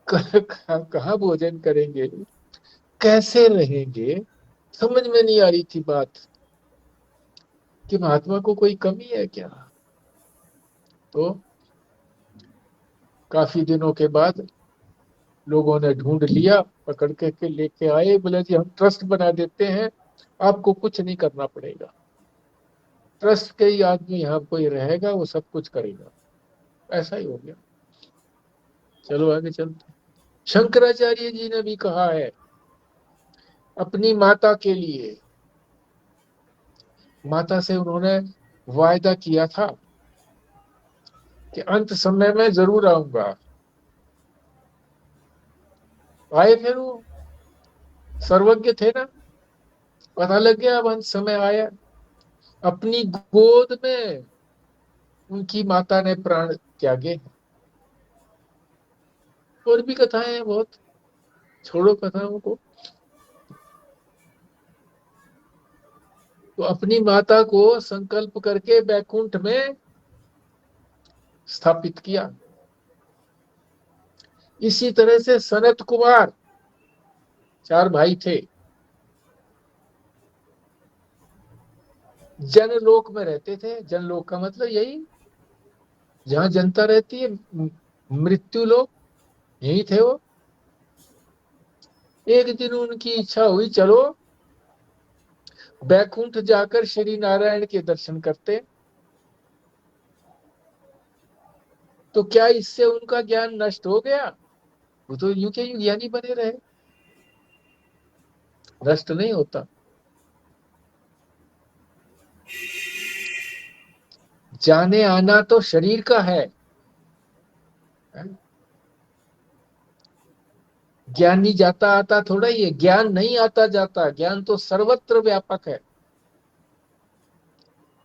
Speaker 1: कहाँ भोजन करेंगे, कैसे रहेंगे, समझ में नहीं आ रही थी बात कि महात्मा को कोई कमी है क्या। तो काफी दिनों के बाद लोगों ने ढूंढ लिया, पकड़ के लेके आए, बोले जी हम ट्रस्ट बना देते हैं, आपको कुछ नहीं करना पड़ेगा, ट्रस्ट के ही आदमी यहाँ कोई रहेगा, वो सब कुछ करेगा। ऐसा ही हो गया। चलो आगे चलते हैं। शंकराचार्य जी ने भी कहा है अपनी माता के लिए, माता से उन्होंने वायदा किया था कि अंत समय में जरूर आऊंगा। आए फिर वो, सर्वज्ञ थे ना, पता लग गया अब अंत समय आया। अपनी गोद में उनकी माता ने प्राण त्यागे। और भी कथाएं हैं बहुत, छोड़ो कथाओं को। तो अपनी माता को संकल्प करके बैकुंठ में स्थापित किया। इसी तरह से सनत कुमार, 4 भाई थे, जनलोक में रहते थे। जनलोक का मतलब यही, जहां जनता रहती है, मृत्यु लोक, यही थे वो। एक दिन उनकी इच्छा हुई, चलो बैकुंठ जाकर श्री नारायण के दर्शन करते। तो क्या इससे उनका ज्ञान नष्ट हो गया? वो तो यूं के यूं ज्ञानी बने रहे, नष्ट नहीं होता। जाने आना तो शरीर का है, ज्ञानी जाता आता थोड़ा ही है। ज्ञान नहीं आता जाता, ज्ञान तो सर्वत्र व्यापक है।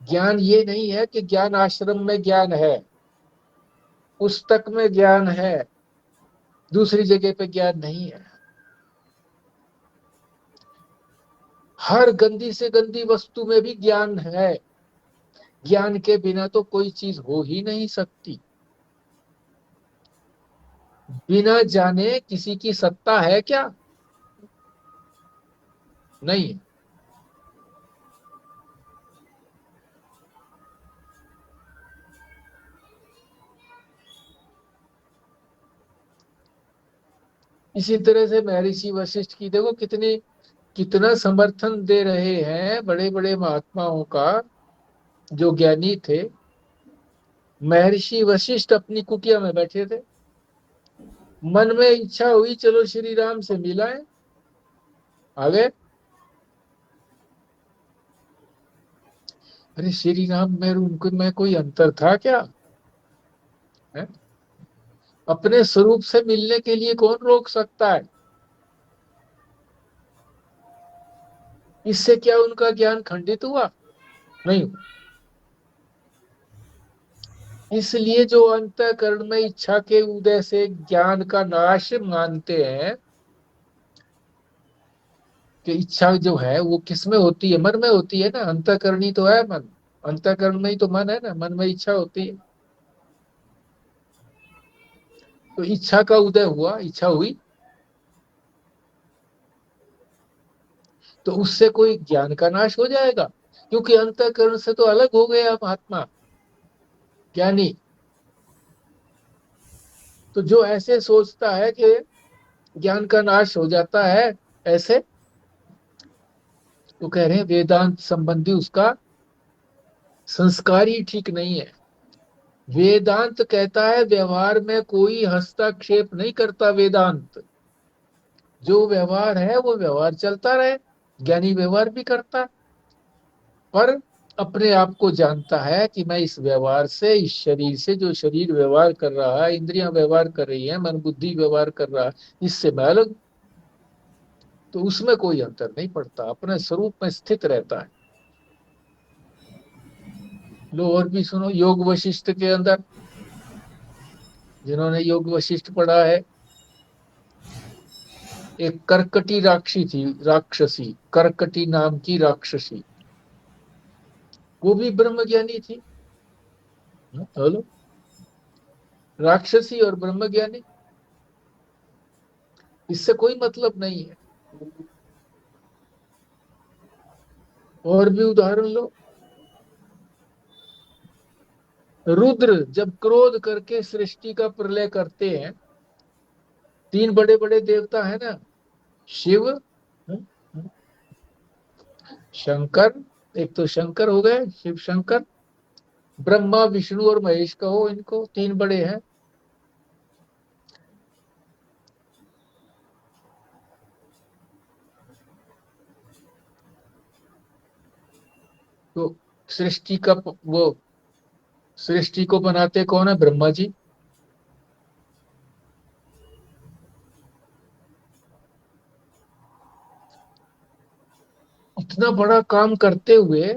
Speaker 1: ज्ञान ये नहीं है कि ज्ञान आश्रम में ज्ञान है, पुस्तक में ज्ञान है, दूसरी जगह पे ज्ञान नहीं है। हर गंदी से गंदी वस्तु में भी ज्ञान है। ज्ञान के बिना तो कोई चीज हो ही नहीं सकती। बिना जाने किसी की सत्ता है क्या? नहीं। इसी तरह से महर्षि वशिष्ठ की देखो कितनी, कितना समर्थन दे रहे हैं बड़े बड़े महात्माओं का, जो ज्ञानी थे। महर्षि वशिष्ठ अपनी कुटिया में बैठे थे, मन में इच्छा हुई चलो श्री राम से मिलाएं, आ गए। अरे श्री राम में उनको में कोई अंतर था क्या है? अपने स्वरूप से मिलने के लिए कौन रोक सकता है? इससे क्या उनका ज्ञान खंडित हुआ? नहीं। इसलिए जो अंतःकरण में इच्छा के उदय से ज्ञान का नाश मानते हैं, कि इच्छा जो है वो किस में होती है? मन में होती है ना, अंतःकरण ही तो है मन, अंतःकरण में ही तो मन है ना, मन में इच्छा होती है। तो इच्छा का उदय हुआ, इच्छा हुई, तो उससे कोई ज्ञान का नाश हो जाएगा? क्योंकि अंतःकरण से तो अलग हो गया महात्मा ज्ञानी। तो जो ऐसे सोचता है कि ज्ञान का नाश हो जाता है ऐसे, तो कह रहे हैं वेदांत संबंधी उसका संस्कार ही ठीक नहीं है। वेदांत कहता है व्यवहार में कोई हस्तक्षेप नहीं करता। वेदांत जो व्यवहार है वो व्यवहार चलता रहे, ज्ञानी व्यवहार भी करता, पर अपने आप को जानता है कि मैं इस व्यवहार से, इस शरीर से, जो शरीर व्यवहार कर रहा है, इंद्रियां व्यवहार कर रही है, मन बुद्धि व्यवहार कर रहा है, इससे मैं अलग। तो उसमें कोई अंतर नहीं पड़ता, अपने स्वरूप में स्थित रहता है। लो और भी सुनो, योग वशिष्ठ के अंदर, जिन्होंने योग वशिष्ठ पढ़ा है, एक करकटी राक्षसी थी, राक्षसी, करकटी नाम की राक्षसी, वो भी ब्रह्मज्ञानी थी। हेलो, राक्षसी और ब्रह्मज्ञानी, इससे कोई मतलब नहीं है। और भी उदाहरण लो। रुद्र जब क्रोध करके सृष्टि का प्रलय करते हैं, तीन बड़े बड़े देवता है ना, शिव, शंकर, एक तो शंकर हो गए, शिव शंकर, ब्रह्मा विष्णु और महेश कहो, इनको तीन बड़े हैं। तो सृष्टि का वो, सृष्टि को बनाते कौन है? ब्रह्मा जी। इतना बड़ा काम करते हुए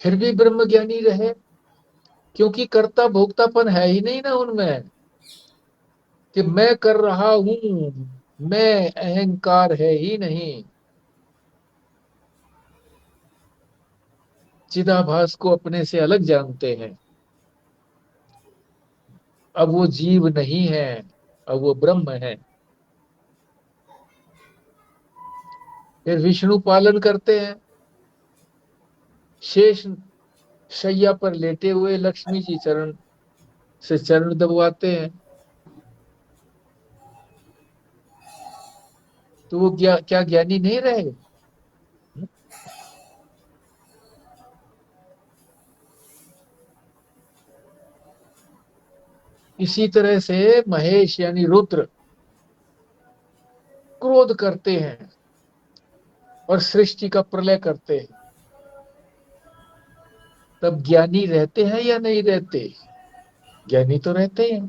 Speaker 1: फिर भी ब्रह्म ज्ञानी रहे, क्योंकि कर्ता भोक्तापन है ही नहीं ना उनमें, कि मैं कर रहा हूं, मैं, अहंकार है ही नहीं। चिदाभास को अपने से अलग जानते हैं। अब वो जीव नहीं है, अब वो ब्रह्म है। फिर विष्णु पालन करते हैं, शेष शैया पर लेटे हुए लक्ष्मी जी चरण से चरण दबवाते हैं। तो वो क्या ज्ञानी नहीं रहे? इसी तरह से महेश यानी रुद्र क्रोध करते हैं और सृष्टि का प्रलय करते हैं, तब ज्ञानी रहते हैं या नहीं रहते? ज्ञानी तो रहते हैं।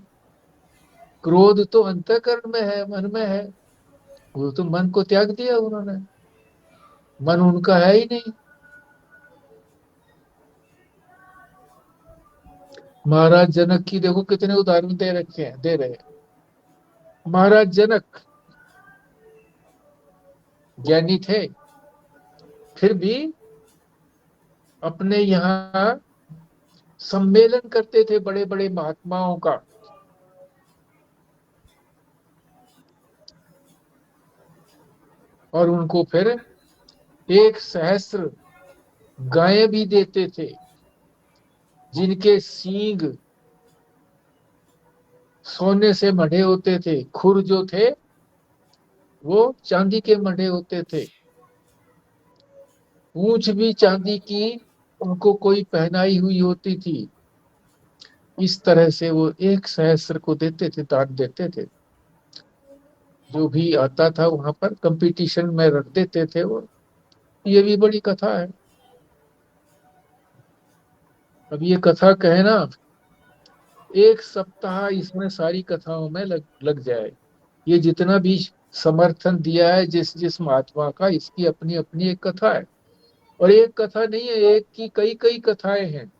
Speaker 1: क्रोध तो अंतःकरण में है, मन में है, वो तो मन को त्याग दिया उन्होंने, मन उनका है ही नहीं। महाराज जनक की देखो कितने उदाहरण दे रखे हैं, दे रहे हैं। महाराज जनक ज्ञानी थे, फिर भी अपने यहाँ सम्मेलन करते थे बड़े बड़े महात्माओं का, और उनको फिर 1 सहस्त्र गायें भी देते थे, जिनके सींग सोने से मढ़े होते थे, खुर जो थे वो चांदी के मढ़े होते थे, पूंछ भी चांदी की उनको कोई पहनाई हुई होती थी। इस तरह से वो 1 सहस्त्र को देते थे, दान देते थे। जो भी आता था वहां पर कंपटीशन में रख देते थे वो। ये भी बड़ी कथा है। अब ये कथा कहे ना, 1 सप्ताह इसमें सारी कथाओं में लग जाए। ये जितना भी समर्थन दिया है जिस जिस महात्मा का, इसकी अपनी अपनी एक कथा है। और एक कथा नहीं है, एक की कई कई कथाएं हैं,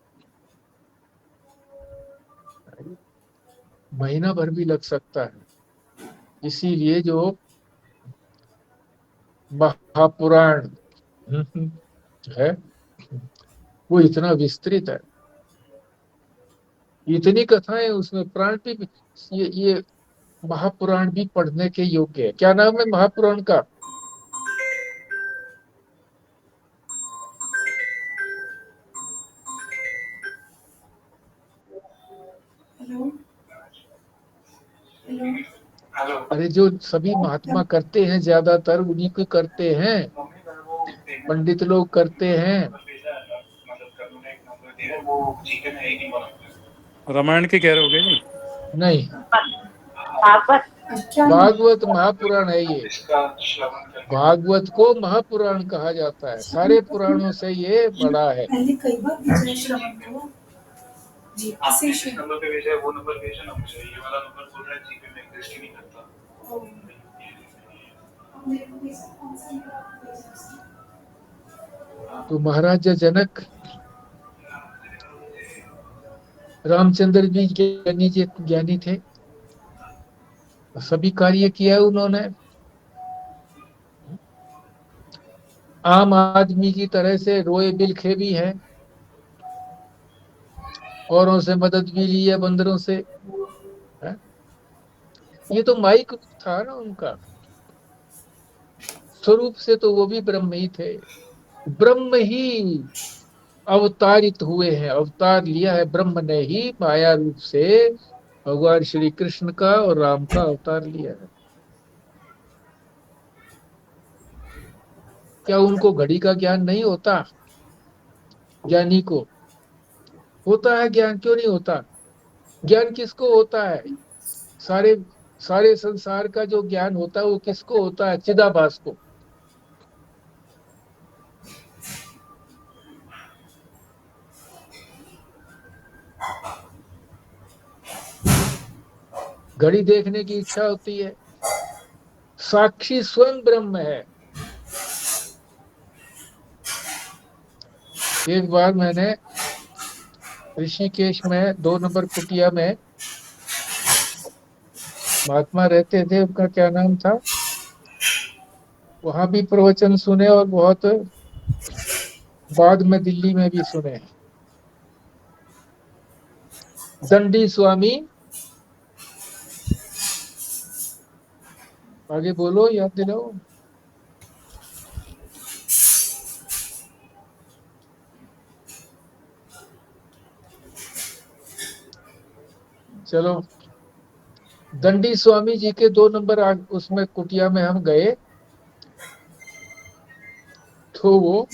Speaker 1: महीना भर भी लग सकता है। इसीलिए जो महापुराण है वो इतना विस्तृत है, इतनी कथाएं उसमें, प्राण भी, ये महापुराण भी पढ़ने के योग्य है। क्या नाम है महापुराण का? अरे जो सभी महात्मा करते हैं, ज्यादातर उन्हीं को करते हैं, पंडित लोग करते हैं।
Speaker 2: रामायण के कह रहे हो गए नहीं?
Speaker 1: नहीं,
Speaker 3: भागवत
Speaker 1: भागवत महापुराण है ये। भागवत को महापुराण कहा जाता है, सारे पुराणों से ये बड़ा है।
Speaker 3: पहले कई बार विजय श्रवण को जी आपने जिस नंबर पे भेजा है वो नंबर भेजना ना मुझे, ये वाला नंबर बोल रहा है जीपे में एग्जिस्ट ही नहीं करता।
Speaker 1: तो महाराजा जनक रामचंद्र जी ज्ञानी थे, सभी कार्य किया उन्होंने। आम आदमी की तरह से रोए बिलखे भी हैं, औरों से मदद भी ली है, बंदरों से है? ये तो माइक रूप था ना उनका, स्वरूप से तो वो भी ब्रह्म ही थे। ब्रह्म ही अवतारित हुए हैं, अवतार लिया है ब्रह्म ने ही, माया रूप से भगवान श्री कृष्ण का और राम का अवतार लिया है। क्या उनको घड़ी का ज्ञान नहीं होता? ज्ञानी को होता है ज्ञान, क्यों नहीं होता? ज्ञान किसको होता है? सारे सारे संसार का जो ज्ञान होता है वो किसको होता है? चिदाभास को। घड़ी देखने की इच्छा होती है, साक्षी स्वयं ब्रह्म है। एक बार मैंने ऋषिकेश में 2 नंबर कुटिया में महात्मा रहते थे, उनका क्या नाम था, वहां भी प्रवचन सुने और बहुत बाद में दिल्ली में भी सुने। दंडी स्वामी, आगे बोलो, याद दिलाओ। चलो, दंडी स्वामी जी के 2 नंबर उसमें कुटिया में हम गए, तो वो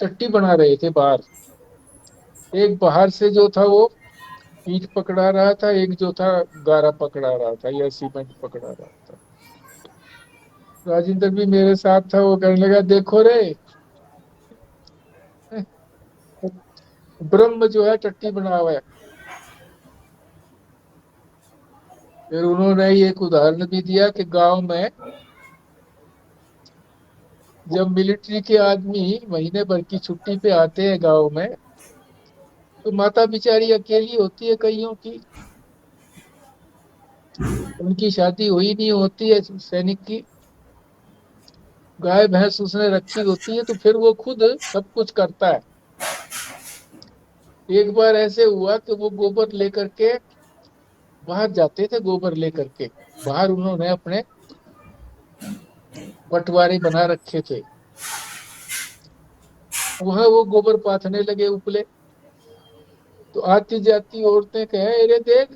Speaker 1: टट्टी बना रहे थे बाहर। एक बाहर से जो था वो ईंट पकड़ा रहा था, एक जो था गारा पकड़ा रहा था या सीमेंट पकड़ा रहा था। राजेंद्र भी मेरे साथ था, वो कहने लगा देखो रे, ब्रह्म जो है टट्टी बना हुआ है। फिर उन्होंने एक उदाहरण भी दिया कि गांव में जब मिलिट्री के आदमी महीने भर की छुट्टी पे आते हैं गांव में, तो माता बिचारी अकेली होती है कईयों की, उनकी शादी हुई नहीं होती है सैनिक की, गाय भैंस उसने रखी होती है, तो फिर वो खुद सब कुछ करता है। एक बार ऐसे हुआ कि वो गोबर लेकर के बाहर जाते थे, गोबर लेकर के बाहर उन्होंने अपने बंटवारे बना रखे थे, वहां वो गोबर पाथने लगे उपले। तो आती जाती औरतें कहे अरे देख,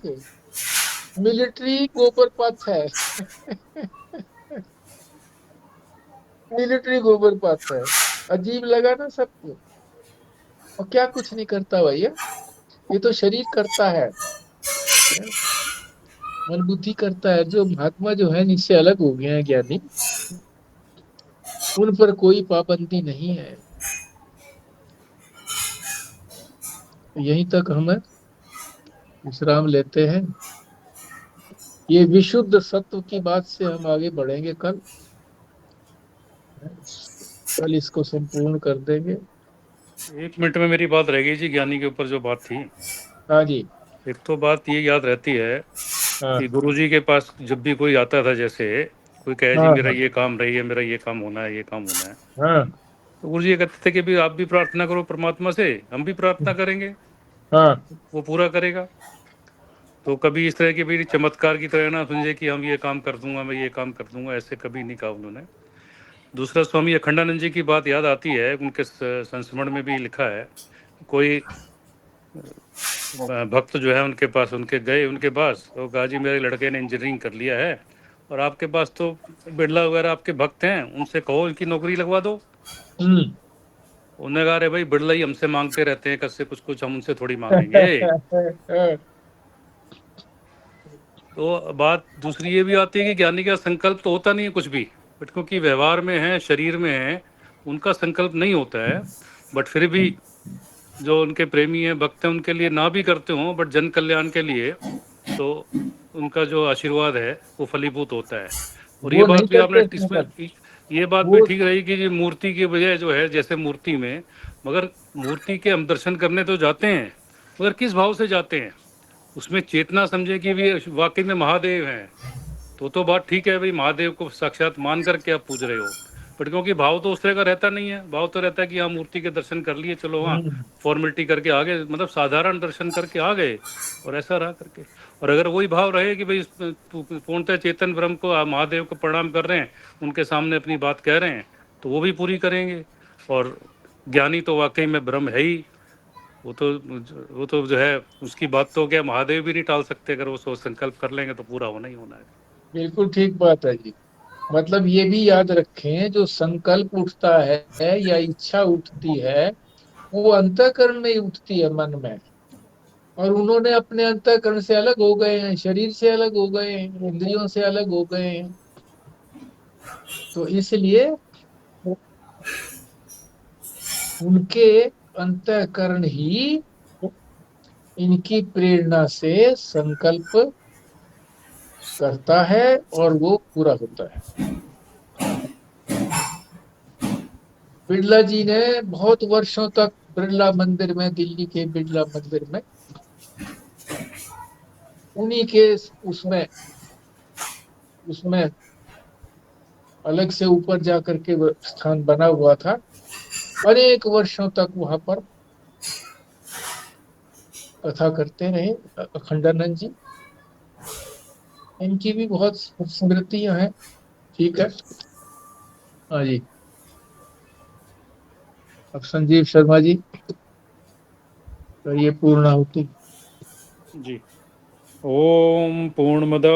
Speaker 1: मिलिट्री गोबर पाथ है। मिलिट्री गोबर पाथ है। अजीब लगा ना सबको। और क्या कुछ नहीं करता भैया, ये तो शरीर करता है, मन बुद्धि करता है। जो महात्मा जो है इससे अलग हो गए हैं ज्ञानी, उन पर कोई पाबंदी नहीं है। यहीं तक हम विश्राम लेते हैं। ये विशुद्ध सत्व की बात से हम आगे बढ़ेंगे कल इसको संपूर्ण कर देंगे।
Speaker 2: 1 मिनट में मेरी बात रह गई जी, ज्ञानी के ऊपर जो बात थी।
Speaker 1: हाँ जी।
Speaker 2: एक तो बात ये याद रहती है
Speaker 1: हाँ
Speaker 2: कि गुरुजी के पास जब भी कोई आता था, जैसे कोई कहे जी
Speaker 1: हाँ
Speaker 2: मेरा
Speaker 1: हाँ
Speaker 2: ये काम रही है, मेरा ये काम होना है, ये काम होना है,
Speaker 1: हाँ
Speaker 2: तो गुरुजी ये कहते थे कि भी आप भी प्रार्थना करो परमात्मा से, हम भी प्रार्थना करेंगे,
Speaker 1: हाँ
Speaker 2: वो पूरा करेगा। तो कभी इस तरह की भी चमत्कार की तरह ना समझे कि हम ये काम कर दूंगा, मैं ये काम कर दूंगा, ऐसे कभी नहीं कहा उन्होंने। दूसरा, स्वामी अखंडानंद जी की बात याद आती है, उनके संस्मरण में भी लिखा है, कोई भक्त जो है उनके पास, उनके गए उनके पास, तो कहा जी मेरे लड़के ने इंजीनियरिंग कर लिया है और आपके पास तो बिरला वगैरह आपके भक्त हैं, उनसे कहो इनकी नौकरी लगवा दो।
Speaker 1: हम्म।
Speaker 2: उन्होंने कहा अरे भाई बिरला ही हमसे मांगते रहते हैं, कससे कुछ कुछ हम उनसे थोड़ी मांगेंगे। तो बात दूसरी ये भी आती है कि ज्ञानी का संकल्प तो होता नहीं है कुछ भी, बट क्योंकि व्यवहार में है, शरीर में है, उनका संकल्प नहीं होता है। बट फिर भी जो उनके प्रेमी हैं, भक्त हैं, उनके लिए ना भी करते हों, बट जन कल्याण के लिए, तो उनका जो आशीर्वाद है वो फलीभूत होता है। और ये
Speaker 1: वो नहीं
Speaker 2: बात भी आपने
Speaker 1: करते
Speaker 2: इसमें,
Speaker 1: संकल्प।
Speaker 2: ये बात भी
Speaker 1: वो
Speaker 2: ठीक रही कि ये मूर्ति की बजाय जो है, जैसे मूर्ति में, मगर मूर्ति के हम दर्शन करने तो जाते हैं, मगर किस भाव से जाते हैं, उसमें चेतना समझे कि भी वाकई में महादेव हैं, तो बात ठीक है भाई, महादेव को साक्षात मान करके आप पूज रहे हो। बट क्योंकि भाव तो उस तरह का रहता नहीं है, भाव तो रहता है कि हाँ मूर्ति के दर्शन कर लिए, चलो हाँ
Speaker 1: हम्म,
Speaker 2: फॉर्मेलिटी करके आ गए, मतलब साधारण दर्शन करके आ गए, और ऐसा रहा करके। और अगर वही भाव रहे कि भाई पूर्णतः चेतन ब्रह्म को, महादेव को प्रणाम कर रहे हैं, उनके सामने अपनी बात कह रहे हैं, तो वो भी पूरी करेंगे। और ज्ञानी तो वाकई में ब्रह्म है ही, वो तो जो है, उसकी बात तो क्या महादेव भी नहीं टाल सकते, अगर वो सोच संकल्प कर लेंगे तो पूरा होना ही होना है।
Speaker 1: बिल्कुल ठीक बात है जी। मतलब ये भी याद रखें, जो संकल्प उठता है या इच्छा उठती है, वो अंतःकरण में ही उठती है, मन में। और उन्होंने अपने अंतःकरण से अलग हो गए हैं, शरीर से अलग हो गए हैं, इंद्रियों से अलग हो गए हैं। तो इसलिए उनके अंतःकरण ही इनकी प्रेरणा से संकल्प करता है और वो पूरा होता है। बिड़ला जी ने बहुत वर्षों तक बिड़ला मंदिर में, दिल्ली के बिड़ला मंदिर में, उन्हीं के उसमें उसमें अलग से ऊपर जाकर के वो स्थान बना हुआ था। अनेक वर्षों तक वहां पर कथा करते रहे अखंडानंद जी। इनकी भी बहुत स्मृतियां हैं। ठीक है। हाँ जी। अब संजीव शर्मा जी करिए पूर्णाहुति।
Speaker 2: जी। ओम पूर्णमद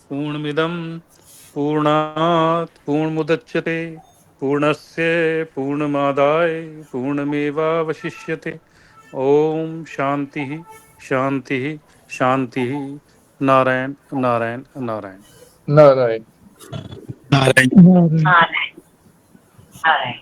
Speaker 2: पूर्णमिदम पूर्णात् पूर्णमुदच्यते पूर्णस्य पूर्णमादाय पूर्णमेवावशिष्यते। ओम शांति शांति शांति। नारायण नारायण नारायण।
Speaker 1: नारायण
Speaker 4: नारायण
Speaker 1: नारायण।
Speaker 4: नारायण।